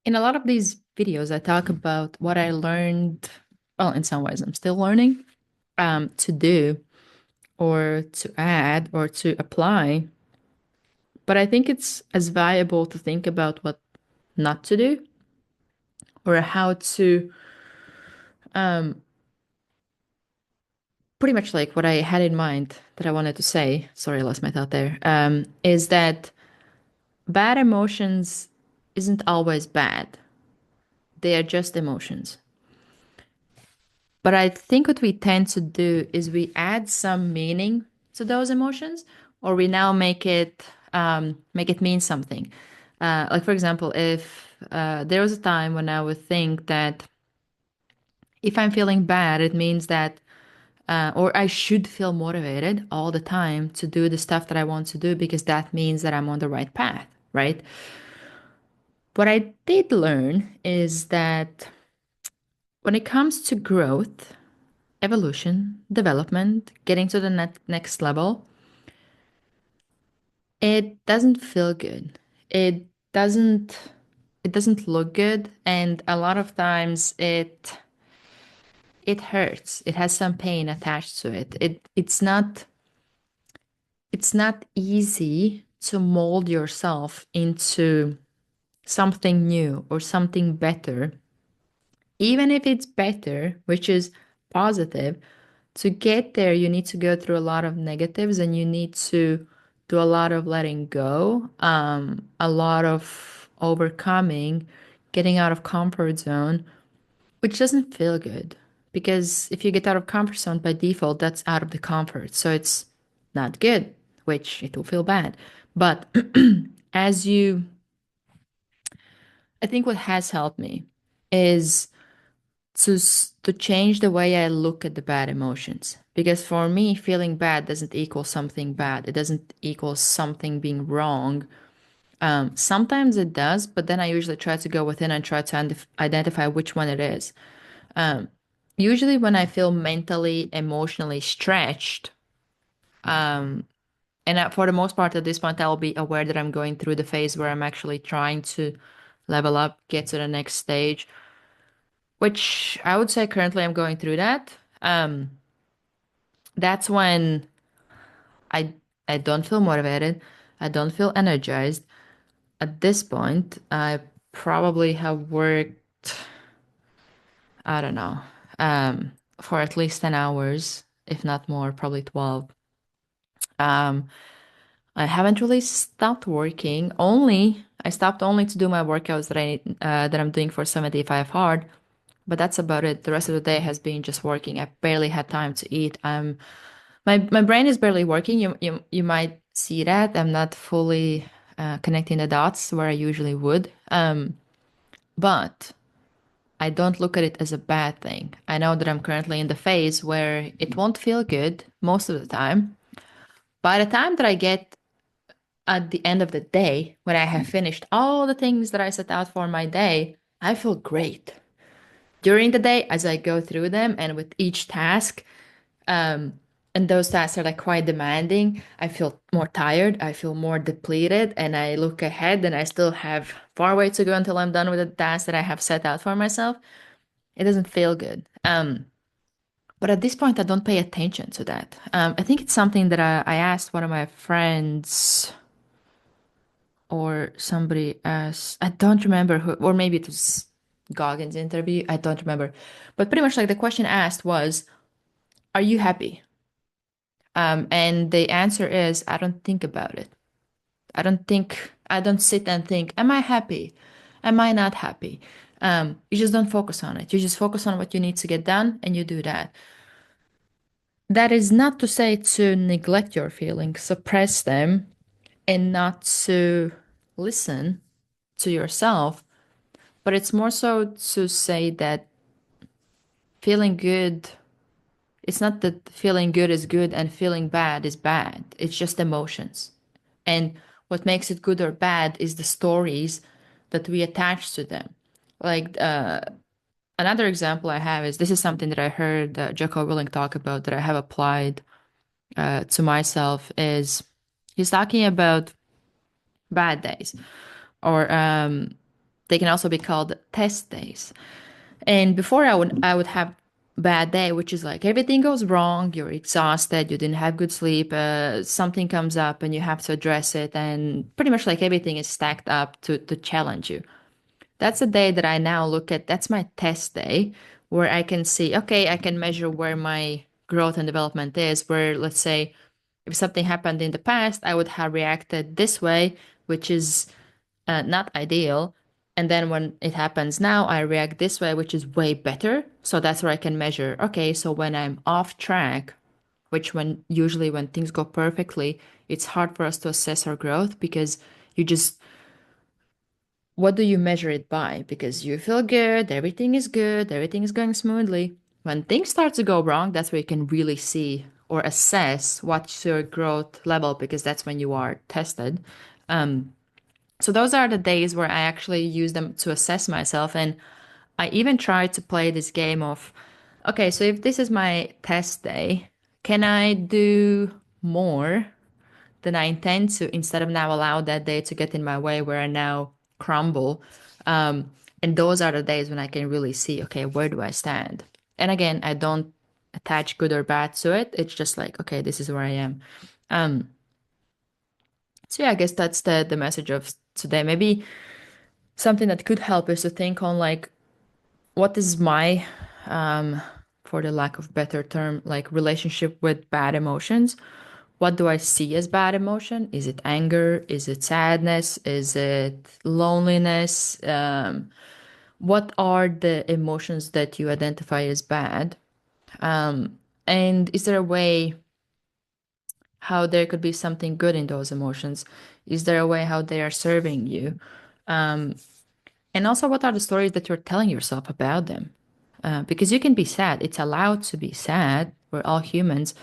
In a lot of these videos, I talk about what I learned. Well, in some ways, I'm still learning to do or to add or to apply. But I think it's as valuable to think about what not to do or how to um, pretty much like what I had in mind that I wanted to say. Sorry, I lost my thought there. Is that bad emotions isn't always bad, they are just emotions. But I think what we tend to do is we add some meaning to those emotions, or we now make it mean something. Like for example, if there was a time when I would think that if I'm feeling bad, it means that, or I should feel motivated all the time to do the stuff that I want to do because that means that I'm on the right path, right? What I did learn is that when it comes to growth, evolution, development, getting to the next level, it doesn't feel good. It doesn't it doesn't look good, and a lot of times it hurts. It has some pain attached to it. It's not easy to mold yourself into something new or something better. Even if it's better, which is positive, to get there, you need to go through a lot of negatives and you need to do a lot of letting go, a lot of overcoming, getting out of comfort zone, which doesn't feel good. Because if you get out of comfort zone by default, that's out of the comfort. So it's not good, which it will feel bad. But as you, I think what has helped me is to change the way I look at the bad emotions. Because for me, feeling bad doesn't equal something bad. It doesn't equal something being wrong. Sometimes it does, but then I usually try to go within and try to identify which one it is. Um, Usually, when I feel mentally, emotionally stretched, and for the most part at this point, I'll be aware that I'm going through the phase where I'm actually trying to level up, get to the next stage, which I would say currently I'm going through that. Um, that's when I I don't feel motivated. I don't feel energized. At this point, I probably have worked, I don't know, for at least 10 hours, if not more, probably 12. Um, I haven't really stopped working. I stopped only to do my workouts that I'm doing for 75 hard, but that's about it. The rest of the day has been just working. I barely had time to eat. My brain is barely working. You might see that. I'm not fully connecting the dots where I usually would. But I don't look at it as a bad thing. I know that I'm currently in the phase where it won't feel good most of the time. By the time that I get at the end of the day, when I have finished all the things that I set out for my day, I feel great. During the day, as I go through them and with each task, um, and those tasks are like quite demanding, I feel more tired, I feel more depleted, and I look ahead and I still have far way to go until I'm done with the task that I have set out for myself. It doesn't feel good. But at this point, I don't pay attention to that. I think it's something that I asked one of my friends or somebody else. I don't remember who, or maybe it was Goggins' interview. I don't remember. But pretty much like the question asked was, are you happy? And the answer is, I don't think about it. I don't sit and think, am I happy? Am I not happy? You just don't focus on it. You just focus on what you need to get done and you do that. That is not to say to neglect your feelings, suppress them, and not to listen to yourself, but it's more so to say that feeling good, it's not that feeling good is good and feeling bad is bad. It's just emotions. And what makes it good or bad is the stories that we attach to them. Like another example I have is this is something that I heard Jocko Willing talk about that I have applied to myself is he's talking about bad days or They can also be called test days. And before I would have bad day, which is like everything goes wrong, you're exhausted, you didn't have good sleep, something comes up and you have to address it, and pretty much like everything is stacked up to challenge you. That's a day that I now look at. That's my test day where I can see, okay, I can measure where my growth and development is. Where, let's say, if something happened in the past, I would have reacted this way, which is not ideal. And then when it happens now, I react this way, which is way better. So that's where I can measure, okay, so when I'm off track, which when usually when things go perfectly, it's hard for us to assess our growth because you just what do you measure it by? Because you feel good, everything is going smoothly. When things start to go wrong, that's where you can really see or assess what's your growth level because that's when you are tested. So those are the days where I actually use them to assess myself. And I even try to play this game of, okay, so if this is my test day, can I do more than I intend to instead of now allow that day to get in my way where I now crumble. And those are the days when I can really see, okay, where do I stand? And again, I don't attach good or bad to it. It's just like, okay, this is where I am. Um, so yeah, I guess that's the message of today. Maybe something that could help is to think on like what is my for the lack of better term, like relationship with bad emotions. What do I see as bad emotion? Is it anger? Is it sadness? Is it loneliness? What are the emotions that you identify as bad? And is there a way how there could be something good in those emotions? Is there a way how they are serving you? And also, what are the stories that you're telling yourself about them? Because you can be sad. It's allowed to be sad. We're all humans.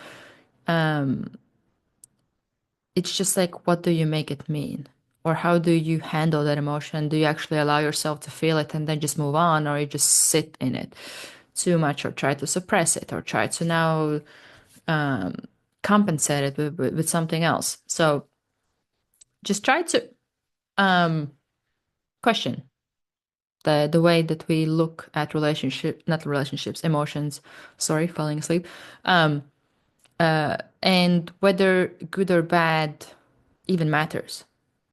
It's just like, what do you make it mean? Or how do you handle that emotion? Do you actually allow yourself to feel it and then just move on, or you just sit in it too much, or try to suppress it, or try to now compensate it with something else? So just try to question the way that we look at not relationships, emotions. Sorry, falling asleep. And whether good or bad even matters.